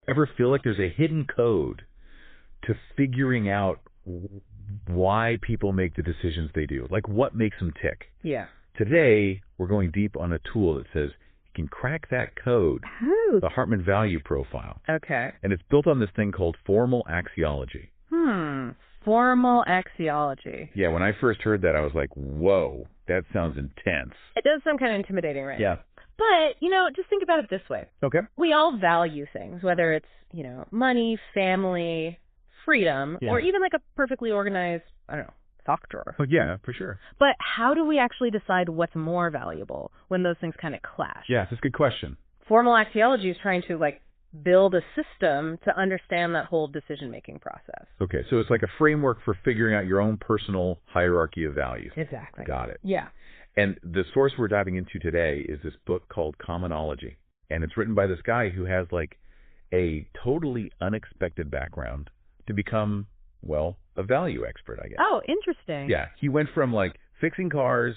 ever feel like there's a hidden code to figuring out why people make the decisions they do? Like, what makes them tick? Yeah. Today, we're going deep on a tool that says you can crack that code, the Hartman Value Profile. Okay. And it's built on this thing called Formal Axiology. Formal Axiology. Yeah, when I first heard that, I was like, whoa, that sounds intense. It does sound kind of intimidating, right? Yeah. But, just think about it this way. Okay. We all value things, whether it's, money, family, freedom, or even like a perfectly organized, sock drawer. Oh, yeah, for sure. But how do we actually decide what's more valuable when those things kind of clash? Yeah, that's a good question. Formal Axiology is trying to, build a system to understand that whole decision-making process. Okay, so it's like a framework for figuring out your own personal hierarchy of values. Exactly. Got it. Yeah. And the source we're diving into today is this book called Commonology. And it's written by this guy who has, a totally unexpected background to become, a value expert, I guess. Oh, interesting. Yeah, he went from, fixing cars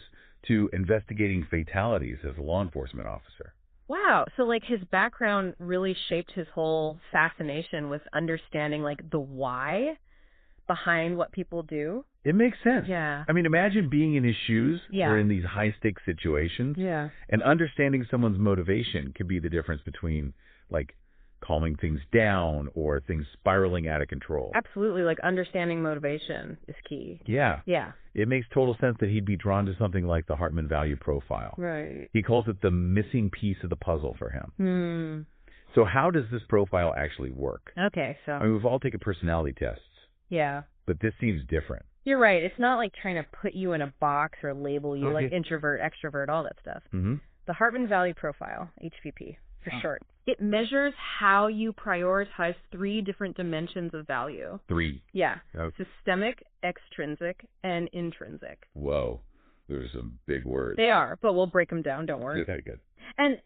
to investigating fatalities as a law enforcement officer. Wow. So, his background really shaped his whole fascination with understanding, the why behind what people do. It makes sense. Yeah. I mean, imagine being in his shoes or in these high-stakes situations. Yeah. And understanding someone's motivation could be the difference between, calming things down or things spiraling out of control. Absolutely. Understanding motivation is key. Yeah. Yeah. It makes total sense that he'd be drawn to something like the Hartman Value Profile. Right. He calls it the missing piece of the puzzle for him. So how does this profile actually work? Okay, so... I mean, we've all taken personality tests. Yeah. But this seems different. You're right. It's not trying to put you in a box or label you introvert, extrovert, all that stuff. The Hartman Value Profile, HVP for short. It measures how you prioritize 3 different dimensions of value. 3? Yeah. Okay. Systemic, extrinsic, and intrinsic. Whoa. There's some big words. They are, but we'll break them down. Don't worry. Very good. And,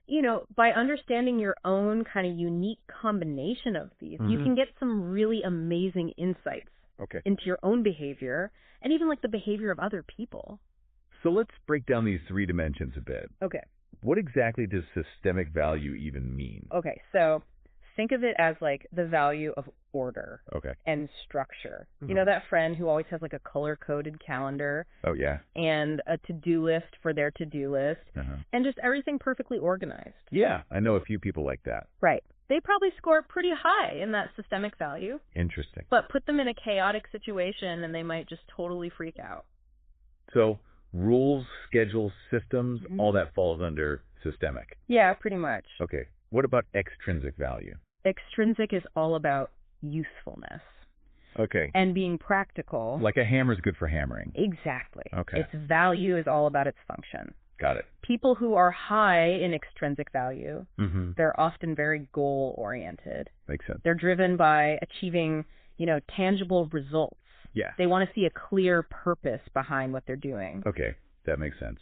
by understanding your own kind of unique combination of these, you can get some really amazing insights into your own behavior and even the behavior of other people. So let's break down these 3 dimensions a bit. Okay. What exactly does systemic value even mean? Okay, so think of it as the value of order and structure. You know that friend who always has a color-coded calendar? Oh, yeah. And a to-do list for their to-do list and just everything perfectly organized. Yeah, I know a few people like that. Right. They probably score pretty high in that systemic value. Interesting. But put them in a chaotic situation and they might just totally freak out. So rules, schedules, systems, all that falls under systemic. Yeah, pretty much. Okay. What about extrinsic value? Extrinsic is all about usefulness. Okay. And being practical. Like a hammer's good for hammering. Exactly. Okay. Its value is all about its function. Got it. People who are high in extrinsic value, they're often very goal-oriented. Makes sense. They're driven by achieving, tangible results. Yeah. They want to see a clear purpose behind what they're doing. Okay. That makes sense.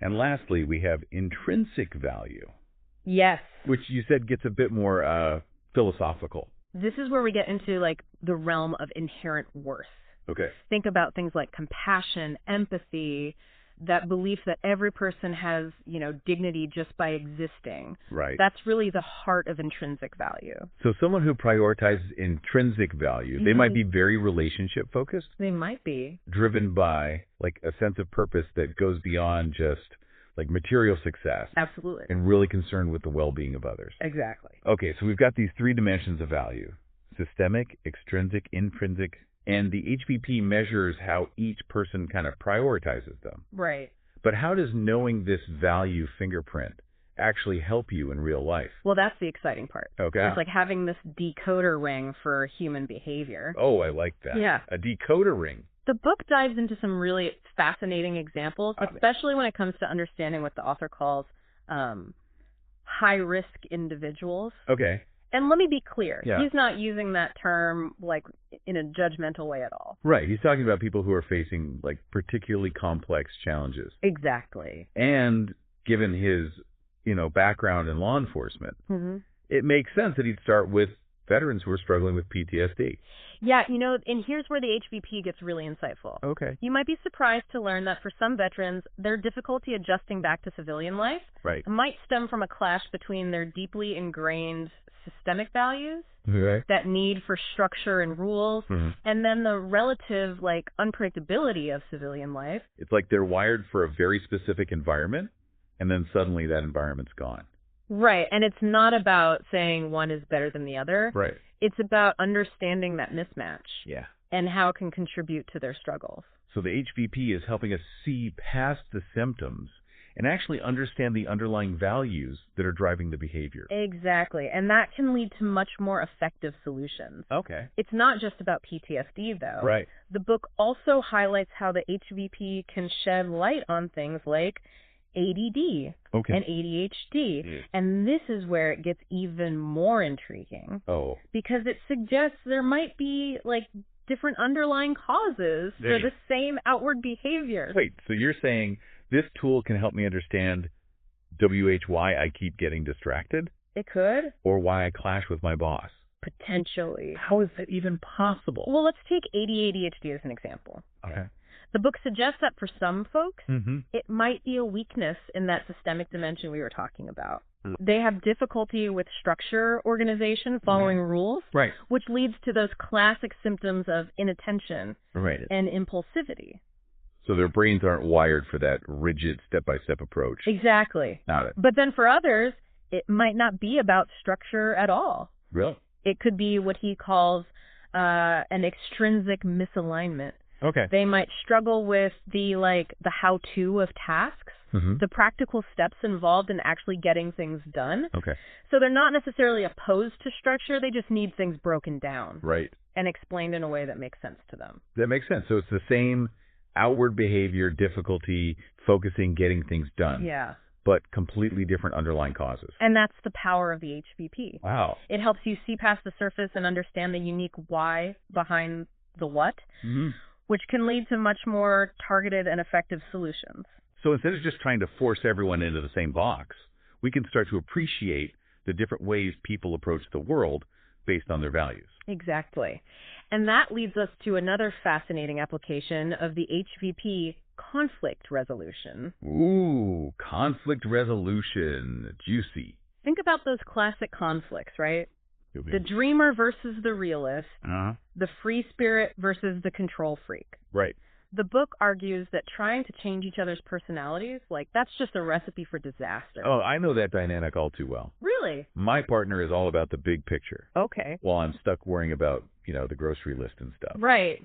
And lastly, we have intrinsic value. Yes. Which you said gets a bit more philosophical. This is where we get into the realm of inherent worth. Okay. Think about things like compassion, empathy, that belief that every person has, dignity just by existing. Right. That's really the heart of intrinsic value. So someone who prioritizes intrinsic value, they might be very relationship focused. They might be. Driven by a sense of purpose that goes beyond just material success. Absolutely. And really concerned with the well-being of others. Exactly. Okay, so we've got these 3 dimensions of value: systemic, extrinsic, intrinsic. And the HVP measures how each person kind of prioritizes them. Right. But how does knowing this value fingerprint actually help you in real life? Well, that's the exciting part. Okay. It's like having this decoder ring for human behavior. Oh, I like that. Yeah. A decoder ring. The book dives into some really fascinating examples, especially when it comes to understanding what the author calls high-risk individuals. Okay. And let me be clear. Yeah. He's not using that term in a judgmental way at all. Right. He's talking about people who are facing particularly complex challenges. Exactly. And given his, background in law enforcement, it makes sense that he'd start with veterans who are struggling with PTSD. Yeah, and here's where the HVP gets really insightful. Okay. You might be surprised to learn that for some veterans, their difficulty adjusting back to civilian life might stem from a clash between their deeply ingrained systemic values, that need for structure and rules, and then the relative, unpredictability of civilian life. It's like they're wired for a very specific environment, and then suddenly that environment's gone. Right, and it's not about saying one is better than the other. Right. It's about understanding that mismatch. Yeah. And how it can contribute to their struggles. So the HVP is helping us see past the symptoms and actually understand the underlying values that are driving the behavior. Exactly, and that can lead to much more effective solutions. Okay. It's not just about PTSD, though. Right. The book also highlights how the HVP can shed light on things like ADD and ADHD. And this is where it gets even more intriguing. Oh. Because it suggests there might be, different underlying causes for the same outward behavior. Wait, so you're saying this tool can help me understand why I keep getting distracted? It could. Or why I clash with my boss? Potentially. How is that even possible? Well, let's take ADHD as an example. Okay. The book suggests that for some folks, it might be a weakness in that systemic dimension we were talking about. They have difficulty with structure, organization, following rules, which leads to those classic symptoms of inattention and impulsivity. So their brains aren't wired for that rigid step-by-step approach. Exactly. Got it. But then for others, it might not be about structure at all. Really? It could be what he calls an extrinsic misalignment. Okay. They might struggle with the how-to of tasks, the practical steps involved in actually getting things done. Okay. So they're not necessarily opposed to structure, they just need things broken down. Right. And explained in a way that makes sense to them. That makes sense. So it's the same outward behavior, difficulty, focusing, getting things done. Yeah. But completely different underlying causes. And that's the power of the HVP. Wow. It helps you see past the surface and understand the unique why behind the what, which can lead to much more targeted and effective solutions. So instead of just trying to force everyone into the same box, we can start to appreciate the different ways people approach the world based on their values. Exactly. And that leads us to another fascinating application of the HVP, conflict resolution. Ooh, conflict resolution. Juicy. Think about those classic conflicts, right? The dreamer versus the realist, the free spirit versus the control freak. Right. The book argues that trying to change each other's personalities, that's just a recipe for disaster. Oh, I know that dynamic all too well. Really? My partner is all about the big picture. Okay. While I'm stuck worrying about, the grocery list and stuff. Right.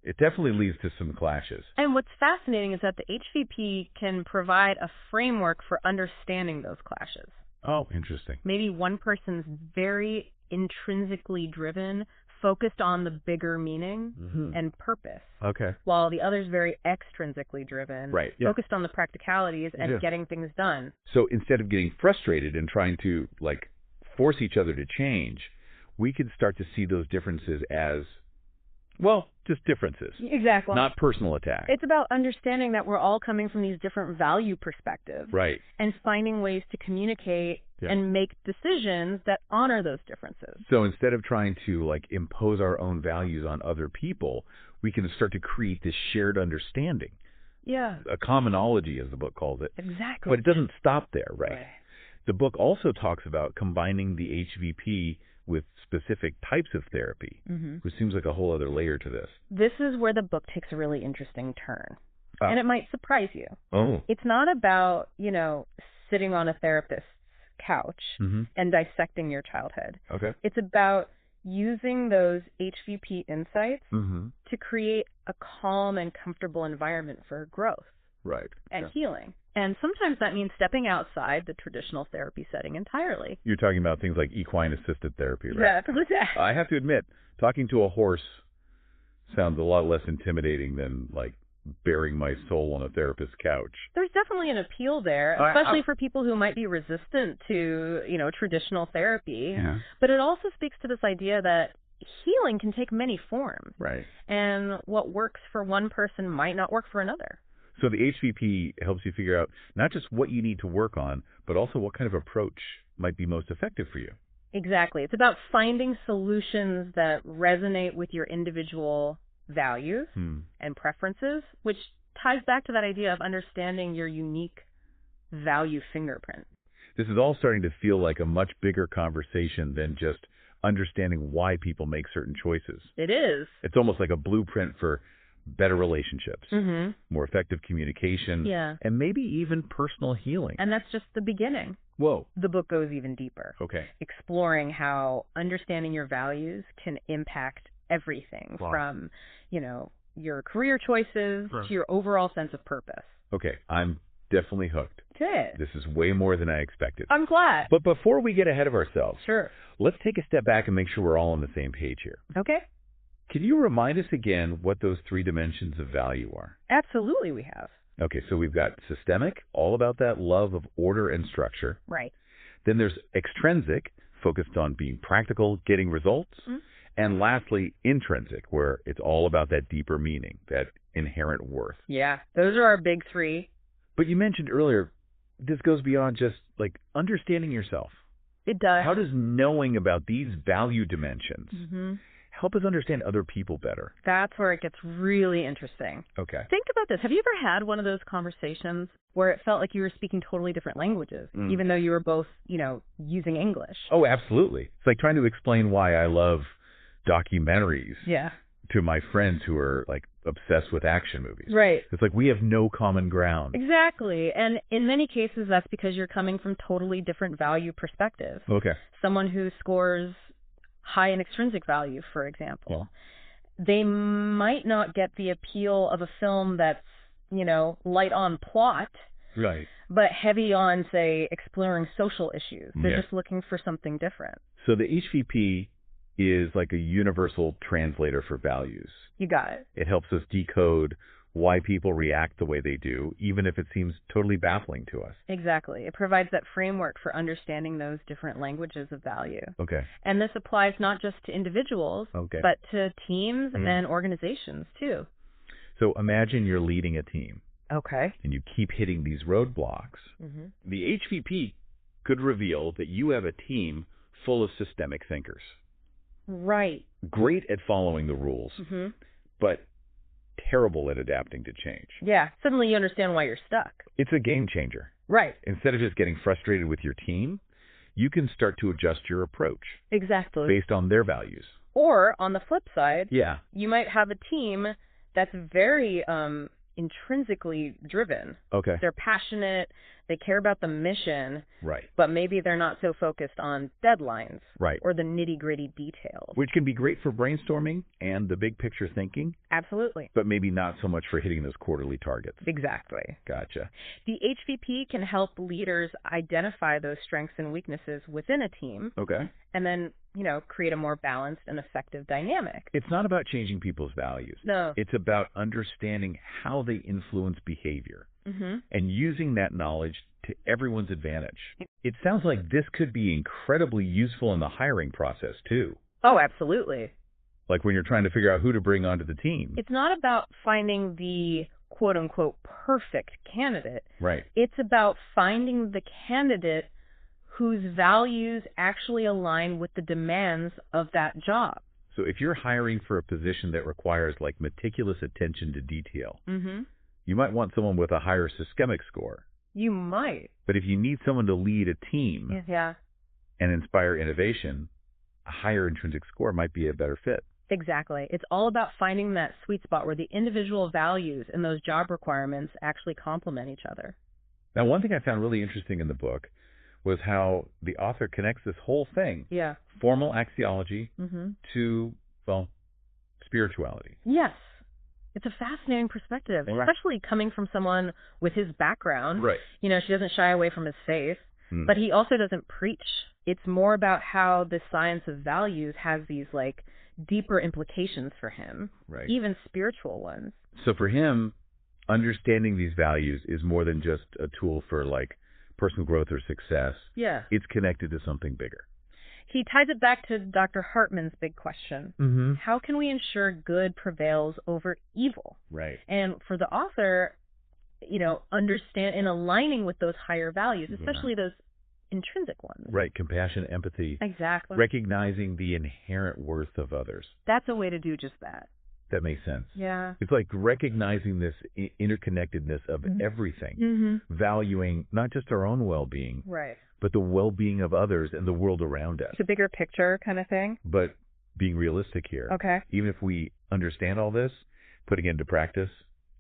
It definitely leads to some clashes. And what's fascinating is that the HVP can provide a framework for understanding those clashes. Oh, interesting. Maybe one person's very intrinsically driven, focused on the bigger meaning and purpose. Okay. While the other's very extrinsically driven, focused on the practicalities and getting things done. So instead of getting frustrated and trying to force each other to change, we could start to see those differences as, just differences. Exactly. Not personal attack. It's about understanding that we're all coming from these different value perspectives. Right. And finding ways to communicate and make decisions that honor those differences. So instead of trying to impose our own values on other people, we can start to create this shared understanding. Yeah. A commonology, as the book calls it. Exactly. But it doesn't stop there, right? The book also talks about combining the HVP with specific types of therapy, which seems like a whole other layer to this. This is where the book takes a really interesting turn. And it might surprise you. Oh. It's not about, sitting on a therapist's couch and dissecting your childhood. Okay. It's about using those HVP insights to create a calm and comfortable environment for growth. Right. And healing. And sometimes that means stepping outside the traditional therapy setting entirely. You're talking about things like equine-assisted therapy, right? Yeah. I have to admit, talking to a horse sounds a lot less intimidating than, bearing my soul on a therapist's couch. There's definitely an appeal there, especially for people who might be resistant to, traditional therapy. Yeah. But it also speaks to this idea that healing can take many forms. Right. And what works for one person might not work for another. So the HVP helps you figure out not just what you need to work on, but also what kind of approach might be most effective for you. Exactly. It's about finding solutions that resonate with your individual values and preferences, which ties back to that idea of understanding your unique value fingerprint. This is all starting to feel like a much bigger conversation than just understanding why people make certain choices. It is. It's almost like a blueprint for better relationships, more effective communication, and maybe even personal healing. And that's just the beginning. Whoa. The book goes even deeper. Okay. Exploring how understanding your values can impact everything from, your career choices to your overall sense of purpose. Okay. I'm definitely hooked. Good. This is way more than I expected. I'm glad. But before we get ahead of ourselves, let's take a step back and make sure we're all on the same page here. Okay. Can you remind us again what those 3 dimensions of value are? Absolutely we have. Okay, so we've got systemic, all about that love of order and structure. Right. Then there's extrinsic, focused on being practical, getting results. And lastly, intrinsic, where it's all about that deeper meaning, that inherent worth. Yeah, those are our big 3. But you mentioned earlier, this goes beyond just like understanding yourself. It does. How does knowing about these value dimensions help us understand other people better? That's where it gets really interesting. Okay. Think about this. Have you ever had one of those conversations where it felt like you were speaking totally different languages, even though you were both, using English? Oh, absolutely. It's like trying to explain why I love documentaries to my friends who are like obsessed with action movies. Right. It's like we have no common ground. Exactly. And in many cases, that's because you're coming from totally different value perspectives. Okay. Someone who scores high in extrinsic value, for example, they might not get the appeal of a film that's, light on plot, right, but heavy on, say, exploring social issues. They're just looking for something different. So the HVP is like a universal translator for values. You got it. It helps us decode why people react the way they do, even if it seems totally baffling to us. Exactly. It provides that framework for understanding those different languages of value. Okay. And this applies not just to individuals, but to teams and organizations, too. So imagine you're leading a team. Okay. And you keep hitting these roadblocks. The HVP could reveal that you have a team full of systemic thinkers. Right. Great at following the rules, but terrible at adapting to change. Yeah. Suddenly you understand why you're stuck. It's a game changer. Right. Instead of just getting frustrated with your team, you can start to adjust your approach. Exactly. Based on their values. Or on the flip side, you might have a team that's very intrinsically driven. Okay. They're passionate. They care about the mission. Right. But maybe they're not so focused on deadlines. Right. Or the nitty-gritty details. Which can be great for brainstorming and the big picture thinking. Absolutely. But maybe not so much for hitting those quarterly targets. Exactly. Gotcha. The HVP can help leaders identify those strengths and weaknesses within a team. Okay. And then, create a more balanced and effective dynamic. It's not about changing people's values. No. It's about understanding how they influence behavior and using that knowledge to everyone's advantage. It sounds like this could be incredibly useful in the hiring process, too. Oh, absolutely. Like when you're trying to figure out who to bring onto the team. It's not about finding the quote-unquote perfect candidate. Right. It's about finding the candidate whose values actually align with the demands of that job. So if you're hiring for a position that requires like meticulous attention to detail, you might want someone with a higher systemic score. You might. But if you need someone to lead a team and inspire innovation, a higher intrinsic score might be a better fit. Exactly. It's all about finding that sweet spot where the individual values and those job requirements actually complement each other. Now, one thing I found really interesting in the book was how the author connects this whole thing, formal axiology, to, spirituality. Yes. It's a fascinating perspective, especially coming from someone with his background. Right. She doesn't shy away from his faith, but he also doesn't preach. It's more about how the science of values has these, deeper implications for him, even spiritual ones. So for him, understanding these values is more than just a tool for, personal growth or success. Yeah. It's connected to something bigger. He ties it back to Dr. Hartman's big question. How can we ensure good prevails over evil? Right. And for the author, understand in aligning with those higher values, especially those intrinsic ones. Right. Compassion, empathy. Exactly. Recognizing the inherent worth of others. That's a way to do just that. That makes sense. Yeah. It's like recognizing this interconnectedness of everything, valuing not just our own well-being, right, but the well-being of others and the world around us. It's a bigger picture kind of thing. But being realistic here. Okay. Even if we understand all this, putting it into practice,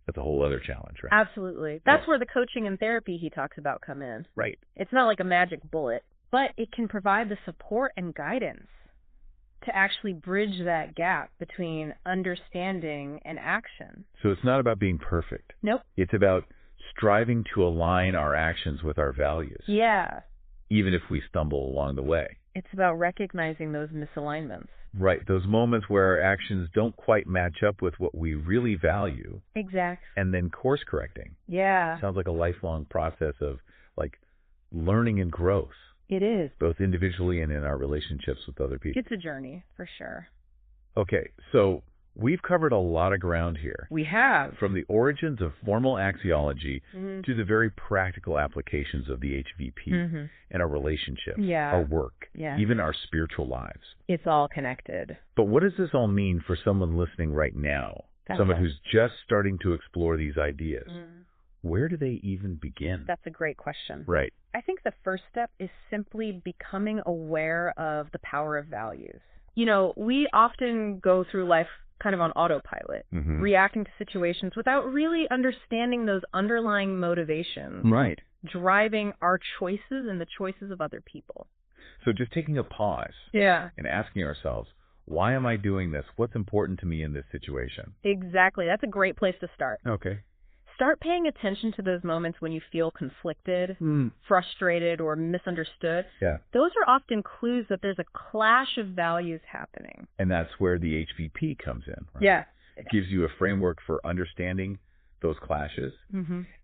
that's a whole other challenge, right? Absolutely. That's where the coaching and therapy he talks about come in. Right. It's not like a magic bullet, but it can provide the support and guidance to actually bridge that gap between understanding and action. So it's not about being perfect. Nope. It's about striving to align our actions with our values. Yeah. Even if we stumble along the way. It's about recognizing those misalignments. Right. Those moments where our actions don't quite match up with what we really value. Exactly. And then course correcting. Yeah. Sounds like a lifelong process of like learning and growth. It is. Both individually and in our relationships with other people. It's a journey, for sure. Okay, so we've covered a lot of ground here. We have. From the origins of formal axiology to the very practical applications of the HVP and our relationships, our work, even our spiritual lives. It's all connected. But what does this all mean for someone listening right now? Someone who's just starting to explore these ideas. Where do they even begin? That's a great question. Right. I think the first step is simply becoming aware of the power of values. You know, we often go through life kind of on autopilot, reacting to situations without really understanding those underlying motivations. Right. Driving our choices and the choices of other people. So just taking a pause. Yeah. And asking ourselves, why am I doing this? What's important to me in this situation? Exactly. That's a great place to start. Okay. Start paying attention to those moments when you feel conflicted, frustrated, or misunderstood. Yeah. Those are often clues that there's a clash of values happening. And that's where the HVP comes in. Right? Yeah. It gives you a framework for understanding those clashes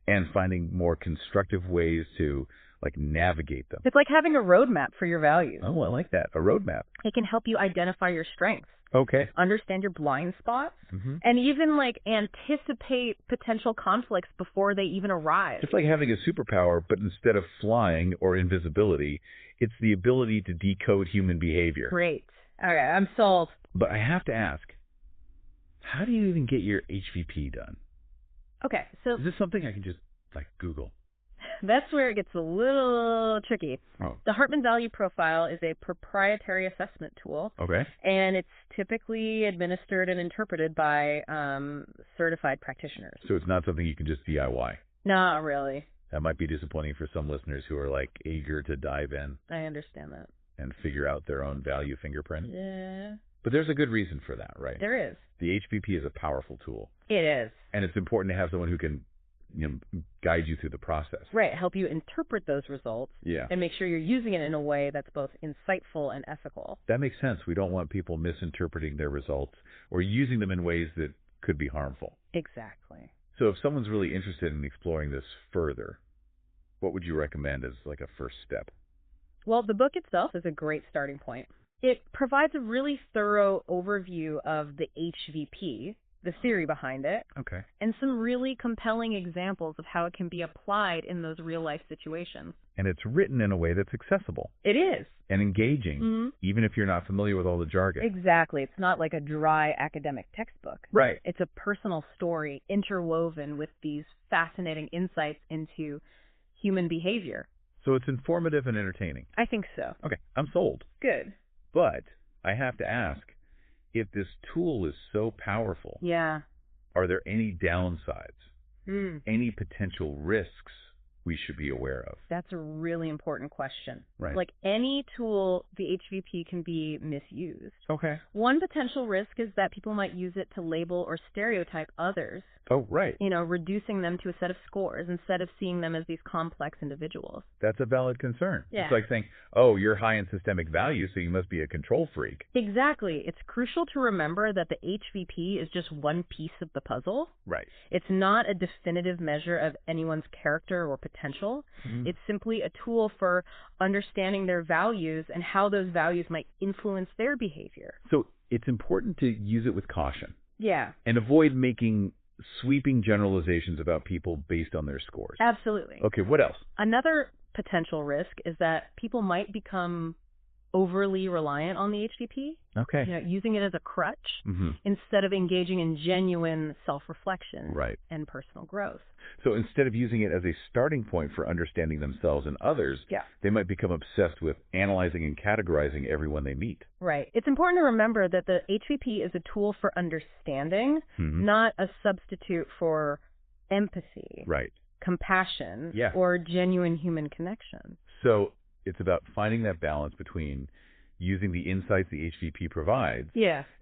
and finding more constructive ways to like navigate them. It's like having a roadmap for your values. Oh, I like that. A roadmap. It can help you identify your strengths. Okay. Understand your blind spots, and even like anticipate potential conflicts before they even arise. It's like having a superpower, but instead of flying or invisibility, it's the ability to decode human behavior. Great. Okay, I'm sold. But I have to ask, how do you even get your HVP done? Okay, so is this something I can just like Google? That's where it gets a little tricky. Oh. The Hartman Value Profile is a proprietary assessment tool. Okay. And it's typically administered and interpreted by certified practitioners. So it's not something you can just DIY? Not really. That might be disappointing for some listeners who are like eager to dive in. I understand that. And figure out their own value fingerprint. Yeah. But there's a good reason for that, right? There is. The HVP is a powerful tool. It is. And it's important to have someone who can guide you through the process. Right, help you interpret those results and make sure you're using it in a way that's both insightful and ethical. That makes sense. We don't want people misinterpreting their results or using them in ways that could be harmful. Exactly. So if someone's really interested in exploring this further, what would you recommend as like a first step? Well, the book itself is a great starting point. It provides a really thorough overview of the HVP, the theory behind it, and some really compelling examples of how it can be applied in those real-life situations. And it's written in a way that's accessible. It is. And engaging, even if you're not familiar with all the jargon. Exactly. It's not like a dry academic textbook. Right. It's a personal story interwoven with these fascinating insights into human behavior. So it's informative and entertaining. I think so. Okay, I'm sold. Good. But I have to ask, if this tool is so powerful, are there any downsides, any potential risks we should be aware of? That's a really important question. Right. Like any tool, the HVP can be misused. Okay. One potential risk is that people might use it to label or stereotype others. Oh, right. You know, reducing them to a set of scores instead of seeing them as these complex individuals. That's a valid concern. Yeah. It's like saying, oh, you're high in systemic value, so you must be a control freak. Exactly. It's crucial to remember that the HVP is just one piece of the puzzle. Right. It's not a definitive measure of anyone's character or potential. It's simply a tool for understanding their values and how those values might influence their behavior. So it's important to use it with caution. Yeah. And avoid making sweeping generalizations about people based on their scores. Absolutely. Okay, what else? Another potential risk is that people might become overly reliant on the HVP. Okay. Using it as a crutch instead of engaging in genuine self-reflection and personal growth. So instead of using it as a starting point for understanding themselves and others, they might become obsessed with analyzing and categorizing everyone they meet. Right. It's important to remember that the HVP is a tool for understanding, not a substitute for empathy, compassion, or genuine human connection. So it's about finding that balance between using the insights the HVP provides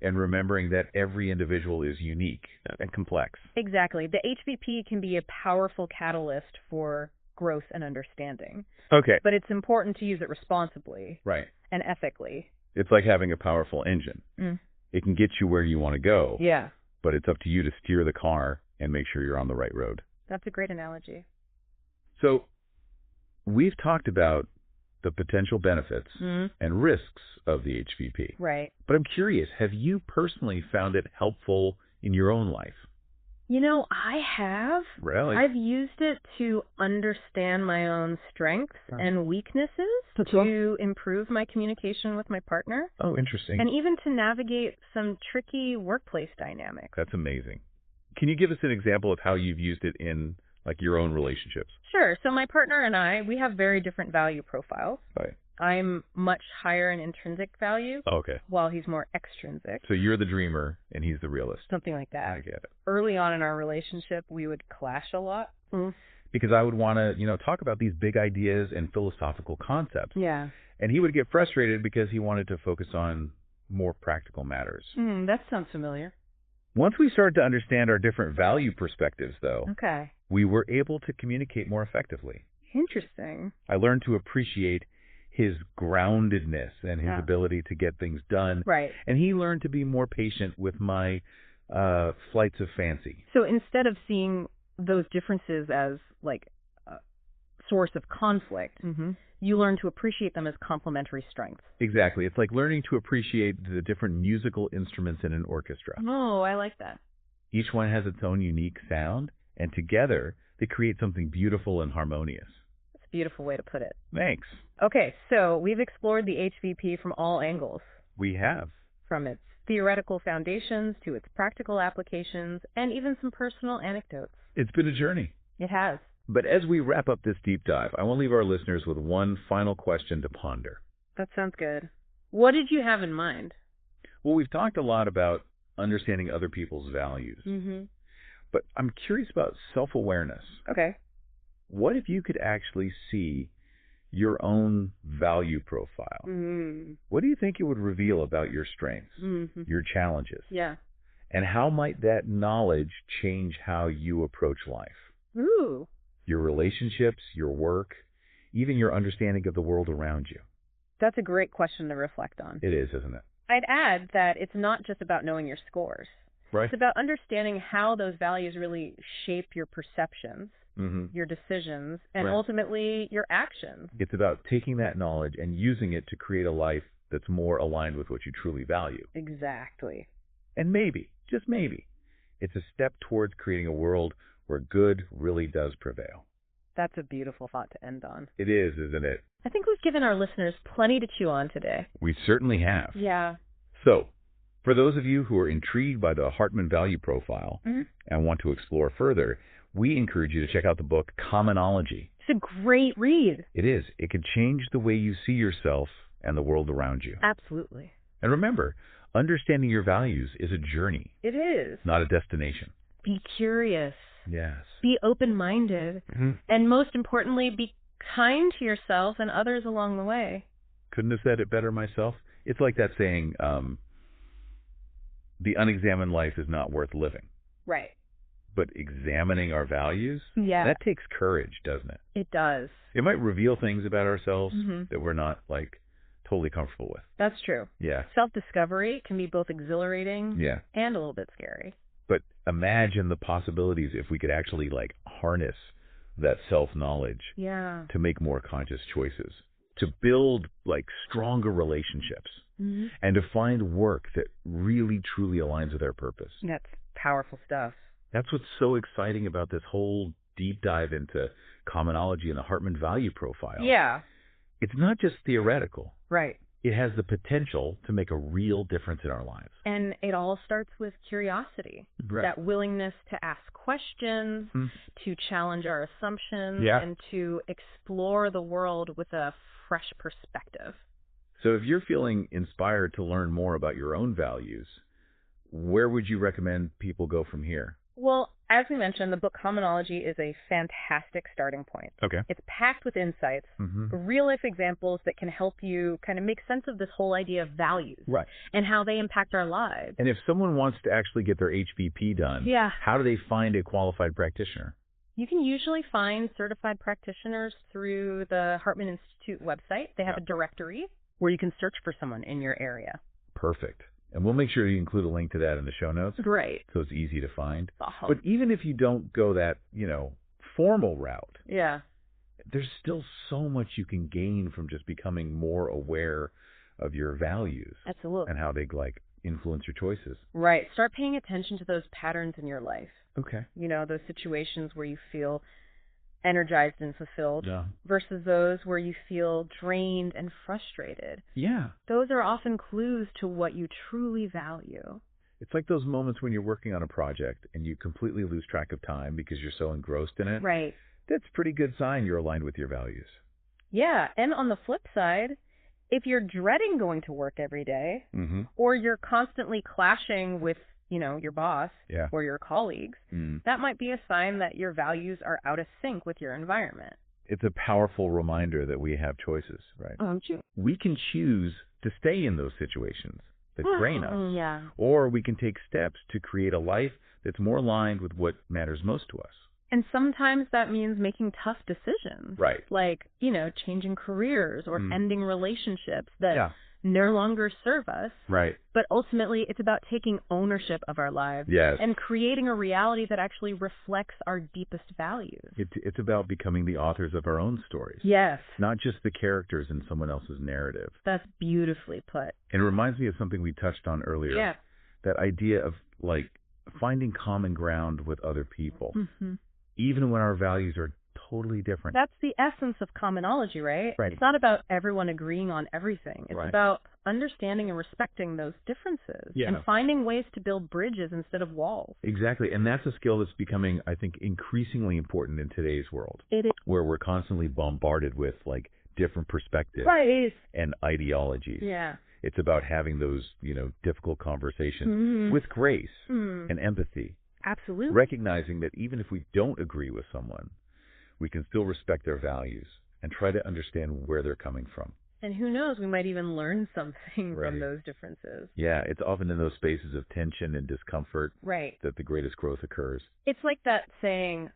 and remembering that every individual is unique and complex. Exactly. The HVP can be a powerful catalyst for growth and understanding. Okay. But it's important to use it responsibly and ethically. It's like having a powerful engine. It can get you where you want to go. Yeah. But it's up to you to steer the car and make sure you're on the right road. That's a great analogy. So we've talked about the potential benefits and risks of the HVP. Right. But I'm curious, have you personally found it helpful in your own life? I have. Really? I've used it to understand my own strengths and weaknesses to improve my communication with my partner. Oh, interesting. And even to navigate some tricky workplace dynamics. That's amazing. Can you give us an example of how you've used it in your own relationships? Sure. So my partner and I, we have very different value profiles. Right. I'm much higher in intrinsic value. Okay. While he's more extrinsic. So you're the dreamer and he's the realist. Something like that. I get it. Early on in our relationship, we would clash a lot. Because I would want to, talk about these big ideas and philosophical concepts. Yeah. And he would get frustrated because he wanted to focus on more practical matters. That sounds familiar. Once we started to understand our different value perspectives, though, we were able to communicate more effectively. Interesting. I learned to appreciate his groundedness and his ability to get things done. Right. And he learned to be more patient with my flights of fancy. So instead of seeing those differences as a source of conflict, you learn to appreciate them as complementary strengths. Exactly. It's like learning to appreciate the different musical instruments in an orchestra. Oh, I like that. Each one has its own unique sound, and together they create something beautiful and harmonious. That's a beautiful way to put it. Thanks. Okay, so we've explored the HVP from all angles. We have. From its theoretical foundations to its practical applications, and even some personal anecdotes. It's been a journey. It has. But as we wrap up this deep dive, I want to leave our listeners with one final question to ponder. That sounds good. What did you have in mind? Well, we've talked a lot about understanding other people's values. But I'm curious about self-awareness. Okay. What if you could actually see your own value profile? What do you think it would reveal about your strengths, your challenges? Yeah. And how might that knowledge change how you approach life? Ooh. Your relationships, your work, even your understanding of the world around you. That's a great question to reflect on. It is, isn't it? I'd add that it's not just about knowing your scores. Right. It's about understanding how those values really shape your perceptions, your decisions, and ultimately your actions. It's about taking that knowledge and using it to create a life that's more aligned with what you truly value. Exactly. And maybe, just maybe, it's a step towards creating a world where good really does prevail. That's a beautiful thought to end on. It is, isn't it? I think we've given our listeners plenty to chew on today. We certainly have. Yeah. So, for those of you who are intrigued by the Hartman value profile and want to explore further, we encourage you to check out the book Commonology. It's a great read. It is. It could change the way you see yourself and the world around you. Absolutely. And remember, understanding your values is a journey. It is. Not a destination. Be curious. Yes. Be open-minded. And most importantly, be kind to yourself and others along the way. Couldn't have said it better myself. It's like that saying, the unexamined life is not worth living. Right. But examining our values, that takes courage, doesn't it? It does. It might reveal things about ourselves that we're not, totally comfortable with. That's true. Yeah. Self-discovery can be both exhilarating and a little bit scary. But imagine the possibilities if we could actually, harness that self-knowledge to make more conscious choices, to build, stronger relationships, and to find work that really, truly aligns with our purpose. That's powerful stuff. That's what's so exciting about this whole deep dive into Commonology and the Hartman value profile. Yeah. It's not just theoretical. Right. It has the potential to make a real difference in our lives. And it all starts with curiosity. Right. That willingness to ask questions, to challenge our assumptions, and to explore the world with a fresh perspective. So if you're feeling inspired to learn more about your own values, where would you recommend people go from here? Well, as we mentioned, the book Commonology is a fantastic starting point. Okay. It's packed with insights, real-life examples that can help you kind of make sense of this whole idea of values and how they impact our lives. And if someone wants to actually get their HVP done, how do they find a qualified practitioner? You can usually find certified practitioners through the Hartman Institute website. They have a directory where you can search for someone in your area. Perfect. And we'll make sure you include a link to that in the show notes. Great. So it's easy to find. But even if you don't go that, formal route, there's still so much you can gain from just becoming more aware of your values. Absolutely. And how they influence your choices. Right. Start paying attention to those patterns in your life. Okay. Those situations where you feel energized and fulfilled versus those where you feel drained and frustrated. Yeah. Those are often clues to what you truly value. It's like those moments when you're working on a project and you completely lose track of time because you're so engrossed in it. Right. That's a pretty good sign you're aligned with your values. Yeah. And on the flip side, if you're dreading going to work every day or you're constantly clashing with your boss or your colleagues, that might be a sign that your values are out of sync with your environment. It's a powerful reminder that we have choices, right? Sure. We can choose to stay in those situations that drain us. Yeah. Or we can take steps to create a life that's more aligned with what matters most to us. And sometimes that means making tough decisions. Right. Like, changing careers or ending relationships that no longer serve us. Right. But ultimately, it's about taking ownership of our lives. Yes. And creating a reality that actually reflects our deepest values. It's about becoming the authors of our own stories. Yes. Not just the characters in someone else's narrative. That's beautifully put. And it reminds me of something we touched on earlier. Yeah. That idea of, finding common ground with other people. Even when our values are totally different. That's the essence of Commonology, right? Right. It's not about everyone agreeing on everything. It's about understanding and respecting those differences and finding ways to build bridges instead of walls. Exactly. And that's a skill that's becoming, I think, increasingly important in today's world. It is. Where we're constantly bombarded with, different perspectives and ideologies. Yeah. It's about having those, difficult conversations with grace and empathy. Absolutely. Recognizing that even if we don't agree with someone, we can still respect their values and try to understand where they're coming from. And who knows, we might even learn something from those differences. Yeah, it's often in those spaces of tension and discomfort that the greatest growth occurs. It's like that saying,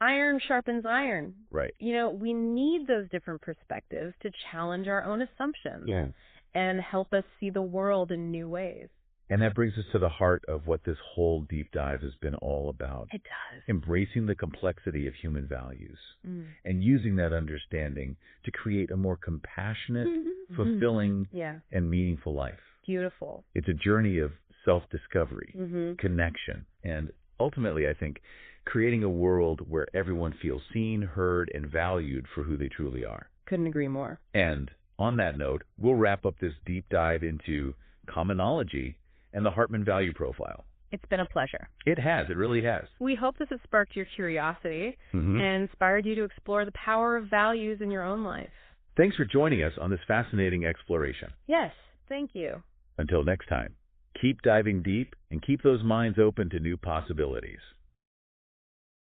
iron sharpens iron. Right. We need those different perspectives to challenge our own assumptions and help us see the world in new ways. And that brings us to the heart of what this whole deep dive has been all about. It does. Embracing the complexity of human values and using that understanding to create a more compassionate, fulfilling, and meaningful life. Beautiful. It's a journey of self-discovery, connection, and ultimately, I think, creating a world where everyone feels seen, heard, and valued for who they truly are. Couldn't agree more. And on that note, we'll wrap up this deep dive into Commonology and the Hartman value profile. It's been a pleasure. It has. It really has. We hope this has sparked your curiosity and inspired you to explore the power of values in your own life. Thanks for joining us on this fascinating exploration. Yes, thank you. Until next time, keep diving deep and keep those minds open to new possibilities.